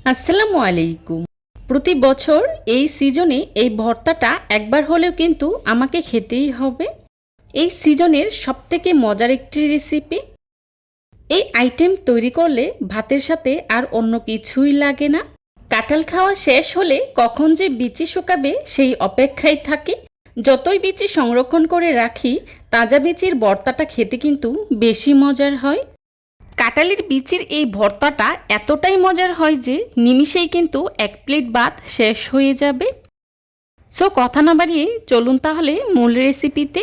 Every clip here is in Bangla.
আসসালামু আলাইকুম। প্রতি বছর এই সিজনে এই ভর্তাটা একবার হলেও কিন্তু আমাকে খেতেই হবে। এই সিজনের সবথেকে মজার একটি রেসিপি। এই আইটেম তৈরি করলে ভাতের সাথে আর অন্য কিছুই লাগে না। কাঁঠাল খাওয়া শেষ হলে কখন যে বিচি শুকাবে সেই অপেক্ষায় থাকি। যতই বিচি সংরক্ষণ করে রাখি, তাজা বিচির ভর্তাটা খেতে কিন্তু বেশি মজার হয়। কাঁঠালের বিচির এই ভর্তাটা এতটাই মজার হয় যে নিমিষেই কিন্তু এক প্লেট ভাত শেষ হয়ে যাবে। সো কথা না বাড়িয়ে চলুন তাহলে মূল রেসিপিতে।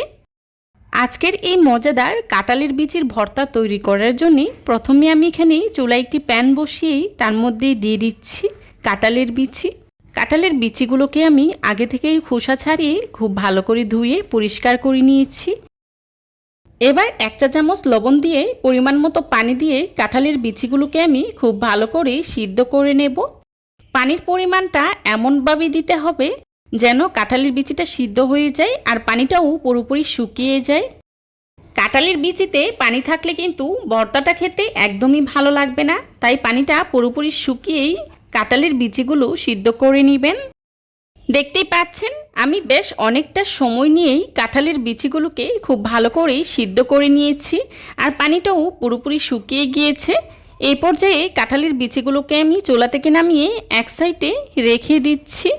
আজকের এই মজাদার কাঁঠালের বিচির ভর্তা তৈরি করার জন্য প্রথমে আমি এখানে চুলায় একটি প্যান বসিয়েই তার মধ্যে দিয়ে দিচ্ছি কাঁঠালের বিচি। কাঁঠালের বিচিগুলোকে আমি আগে থেকেই খোসা ছাড়িয়ে খুব ভালো করে ধুয়ে পরিষ্কার করে নিয়েছি। এবার 1 চা চামচ লবণ দিয়ে পরিমাণ মতো পানি দিয়ে কাঁঠালের বিচিগুলোকে আমি খুব ভালো করে সিদ্ধ করে নেব। পানির পরিমাণটা এমনভাবে দিতে হবে যেন কাঁঠালের বিচিটা সিদ্ধ হয়ে যায় আর পানিটাও পুরোপুরি শুকিয়ে যায়। কাঁঠালের বিচিতে পানি থাকলে কিন্তু ভর্তাটা খেতে একদমই ভালো লাগবে না, তাই পানিটা পুরোপুরি শুকিয়েই কাঁঠালের বিচিগুলো সিদ্ধ করে নেবেন। দেখতেই পাচ্ছেন আমি বেশ অনেকটা সময় নিয়েই কাঁঠালের বিচিগুলোকে খুব ভালো করে সিদ্ধ করে নিয়েছি আর পানিটাও পুরোপুরি শুকিয়ে গিয়েছে। এই পর্যায়ে কাঁঠালের বিচিগুলোকে আমি চুলা থেকে নামিয়ে এক সাইডে রেখে দিচ্ছি।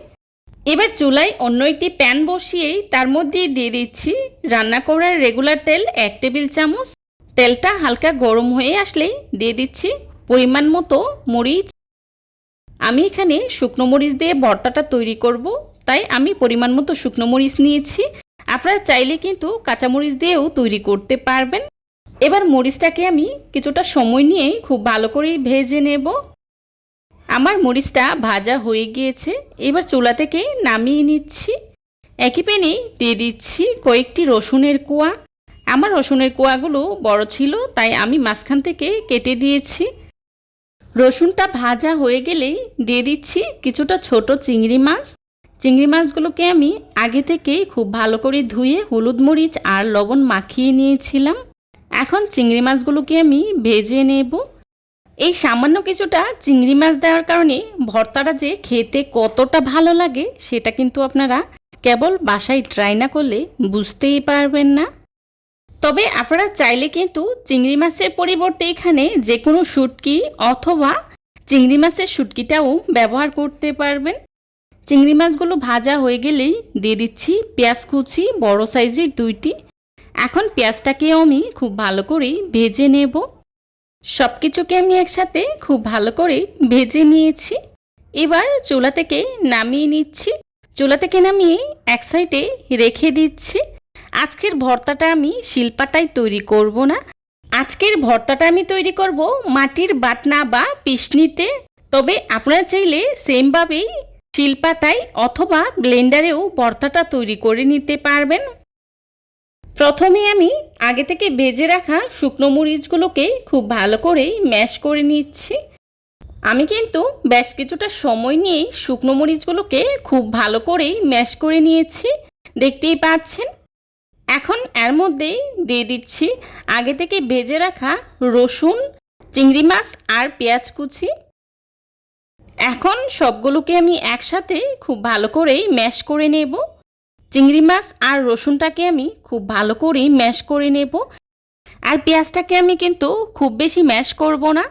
এবার চুলায় অন্য একটি প্যান বসিয়েই তার মধ্যে দিয়ে দিচ্ছি রান্না করার রেগুলার তেল 1 টেবিল চামচ। তেলটা হালকা গরম হয়ে আসলেই দিয়ে দিচ্ছি পরিমাণ মতো মরিচ। আমি এখানে শুকনো মরিচ দিয়ে ভর্তাটা তৈরি করব, তাই আমি পরিমাণ মতো শুকনো মরিচ নিয়েছি। আপনারা চাইলে কিন্তু কাঁচামরিচ দিয়েও তৈরি করতে পারবেন। এবার মরিচটাকে আমি কিছুটা সময় নিয়ে খুব ভালো করে ভেজে নেব। আমার মরিচটা ভাজা হয়ে গিয়েছে, এবার চুলা থেকে নামিয়ে নিচ্ছি। একই প্যানে দিয়ে দিচ্ছি কয়েকটি রসুনের কোয়া। আমার রসুনের কোয়াগুলো বড় ছিল, তাই আমি মাঝখান থেকে কেটে দিয়েছি। রসুনটা ভাজা হয়ে গেলেই দিয়ে দিচ্ছি কিছুটা ছোট চিংড়ি মাছ। চিংড়ি মাছগুলোকে আমি আগে থেকেই খুব ভালো করে ধুয়ে হলুদ মরিচ আর লবণ মাখিয়ে নিয়েছিলাম। এখন চিংড়ি মাছগুলোকে আমি ভেজে নেব। এই সামান্য কিছুটা চিংড়ি মাছ দেওয়ার কারণে ভর্তাটা যে খেতে কতটা ভালো লাগে সেটা কিন্তু আপনারা কেবল বাসায় ট্রাই না করলে বুঝতেই পারবেন না। তবে আপনারা চাইলে কিন্তু চিংড়ি মাছের পরিবর্তে এখানে যে কোনো শুটকি অথবা চিংড়ি মাছের শুটকিটাও ব্যবহার করতে পারবেন। চিংড়ি মাছগুলো ভাজা হয়ে গেলেই দিয়ে দিচ্ছি পেঁয়াজ কুচি বড় সাইজের 2টি। এখন পেঁয়াজটাকেও আমি খুব ভালো করে ভেজে নেব। সব কিছুকে আমি একসাথে খুব ভালো করে ভেজে নিয়েছি। এবার চুলা থেকে নামিয়ে নিচ্ছি। চুলা থেকে নামিয়ে এক সাইডে রেখে দিচ্ছি। আজকের ভর্তাটা আমি শিলপাটায় তৈরি করব না। আজকের ভর্তাটা আমি তৈরি করব মাটির বাটনা বা পিষনিতে। তবে আপনারা চাইলে সেমভাবেই শিলপাটায় অথবা ব্লেন্ডারেও ভর্তাটা তৈরি করে নিতে পারবেন। প্রথমে আমি আগে থেকে ভেজে রাখা শুকনো মরিচগুলোকে খুব ভালো করেই ম্যাশ করে নিচ্ছি। আমি কিন্তু বেশ কিছুটা সময় নিয়েই শুকনো মরিচগুলোকে খুব ভালো করেই ম্যাশ করে নিয়েছি, দেখতেই পাচ্ছেন। এখন এর মধ্যেই দিয়ে দিচ্ছি আগে থেকে ভেজে রাখা রসুন, চিংড়ি মাছ আর পেঁয়াজ কুচি। এখন সবগুলোকে আমি একসাথে খুব ভালো করেই ম্যাশ করে নেব। চিংড়ি মাছ আর রসুনটাকে আমি খুব ভালো করেই ম্যাশ করে নেব। আর পেঁয়াজটাকে আমি কিন্তু খুব বেশি ম্যাশ করব না,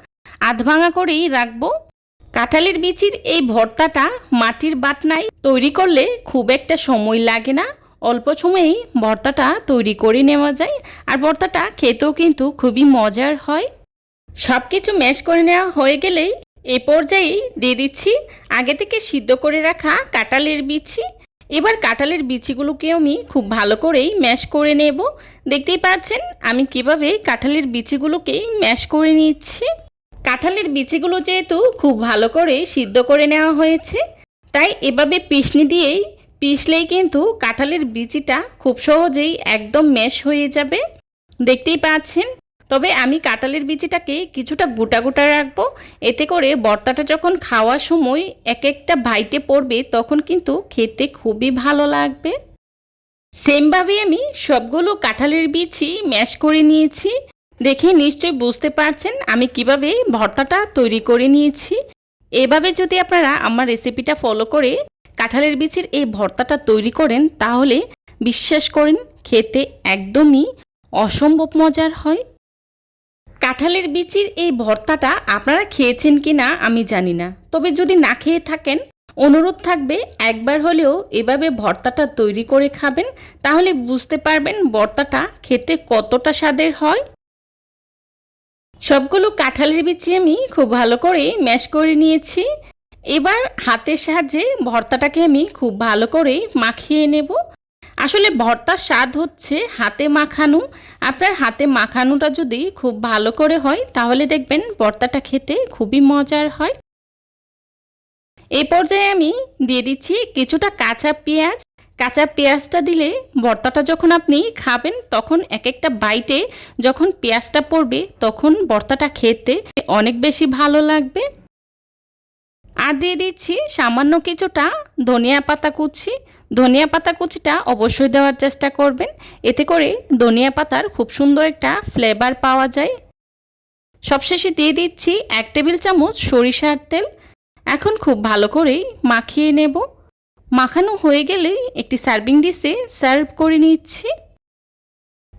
আধ ভাঙা করেই রাখবো। কাঁঠালের বিচির এই ভর্তাটা মাটির বাটনায় তৈরি করলে খুব একটা সময় লাগে না, অল্প সময়েই ভর্তাটা তৈরি করে নেওয়া যায়। আর ভর্তাটা খেতেও কিন্তু খুবই মজার হয়। সব কিছু ম্যাশ করে নেওয়া হয়ে গেলেই এ পর্যায়েই দিয়ে দিচ্ছি আগে থেকে সিদ্ধ করে রাখা কাঁঠালের বিচি। এবার কাঁঠালের বিচিগুলোকে আমি খুব ভালো করেই ম্যাশ করে নেব। দেখতেই পাচ্ছেন আমি কিভাবে কাঁঠালের বিচিগুলোকে ম্যাশ করে নিচ্ছি। কাঁঠালের বিচিগুলো যেহেতু খুব ভালো করে সিদ্ধ করে নেওয়া হয়েছে, তাই এভাবে পিষনি দিয়েই পিষলেই কিন্তু কাঁঠালের বিচিটা খুব সহজেই একদম ম্যাশ হয়ে যাবে, দেখতেই পাচ্ছেন। তবে আমি কাঁঠালের বিচিটাকে কিছুটা গোটা গোটা রাখবো, এতে করে ভর্তাটা যখন খাওয়ার সময় এক একটা বাইটে পড়বে তখন কিন্তু খেতে খুবই ভালো লাগবে। সেমভাবে আমি সবগুলো কাঁঠালের বিচি ম্যাশ করে নিয়েছি। দেখে নিশ্চয়ই বুঝতে পারছেন আমি কিভাবে ভর্তাটা তৈরি করে নিয়েছি। এভাবে যদি আপনারা আমার রেসিপিটা ফলো করে কাঁঠালের বিচির এই ভর্তাটা তৈরি করেন তাহলে বিশ্বাস করেন খেতে একদমই অসম্ভব মজার হয়। কাঁঠালের বিচির এই ভর্তাটা আপনারা খেয়েছেন কি না আমি জানি না, তবে যদি না খেয়ে থাকেন অনুরোধ থাকবে একবার হলেও এভাবে ভর্তাটা তৈরি করে খাবেন, তাহলে বুঝতে পারবেন ভর্তাটা খেতে কতটা স্বাদের হয়। সবগুলো কাঁঠালের বিচি আমি খুব ভালো করে ম্যাশ করে নিয়েছি। এবার হাতের সাহায্যে ভর্তাটাকে আমি খুব ভালো করে মাখিয়ে নেব। আসলে ভর্তার স্বাদ হচ্ছে হাতে মাখানো। আপনার হাতে মাখানোটা যদি খুব ভালো করে হয় তাহলে দেখবেন ভর্তাটা খেতে খুবই মজার হয়। এই পর্যায়ে আমি দিয়ে দিচ্ছি কিছুটা কাঁচা পেঁয়াজ। কাঁচা পেঁয়াজটা দিলে ভর্তাটা যখন আপনি খাবেন তখন এক একটা বাইটে যখন পেঁয়াজটা পড়বে তখন ভর্তাটা খেতে অনেক বেশি ভালো লাগবে। আর দিয়ে দিচ্ছি সামান্য কিছুটা ধনিয়া পাতা কুচি। ধনিয়া পাতা কুচিটা অবশ্যই দেওয়ার চেষ্টা করবেন, এতে করে ধনিয়া পাতার খুব সুন্দর একটা ফ্লেভার পাওয়া যায়। সবশেষে দিয়ে দিচ্ছি 1 টেবিল চামচ সরিষার তেল। এখন খুব ভালো করে মাখিয়ে নেব। মাখানো হয়ে গেলে একটি সার্ভিং ডিশে সার্ভ করে নিচ্ছি।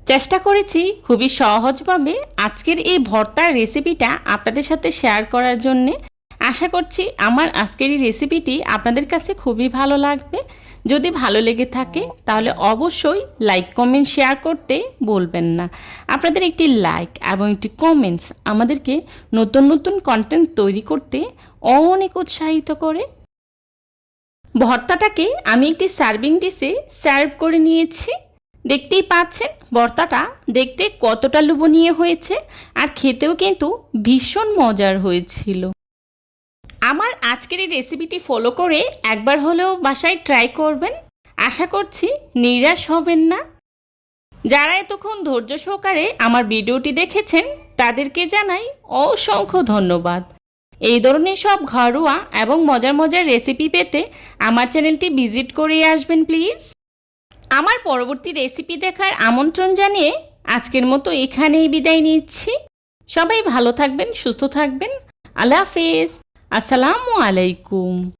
চেষ্টা করেছি খুবই সহজভাবে আজকের এই ভর্তার রেসিপিটা আপনাদের সাথে শেয়ার করার জন্যে। আশা করছি আমার আজকের এই রেসিপিটি আপনাদের কাছে খুবই ভালো লাগবে। যদি ভালো লেগে থাকে তাহলে অবশ্যই লাইক কমেন্ট শেয়ার করতে বলবেন না। আপনাদের একটি লাইক এবং একটি কমেন্টস আমাদেরকে নতুন নতুন কন্টেন্ট তৈরি করতে অনেক উৎসাহিত করে। ভর্তাটাকে আমি একটি সার্ভিং ডিশে সার্ভ করে নিয়েছি। দেখতেই পাচ্ছেন ভর্তাটা দেখতে কতটা লোভনীয় হয়েছে, আর খেতেও কিন্তু ভীষণ মজার হয়েছিল। আমার আজকের এই রেসিপিটি ফলো করে একবার হলেও বাসায় ট্রাই করবেন। আশা করছি নিরাশ হবেন না। যারা এতক্ষণ ধৈর্য সহকারে আমার ভিডিওটি দেখেছেন তাদেরকে জানাই অসংখ্য ধন্যবাদ। এই ধরনের সব ঘরোয়া এবং মজার মজার রেসিপি পেতে আমার চ্যানেলটি ভিজিট করে আসবেন প্লিজ। আমার পরবর্তী রেসিপি দেখার আমন্ত্রণ জানিয়ে আজকের মতো এখানেই বিদায় নিচ্ছি। সবাই ভালো থাকবেন, সুস্থ থাকবেন। আল্লাহ হাফেজ। আসসালামু আলাইকুম।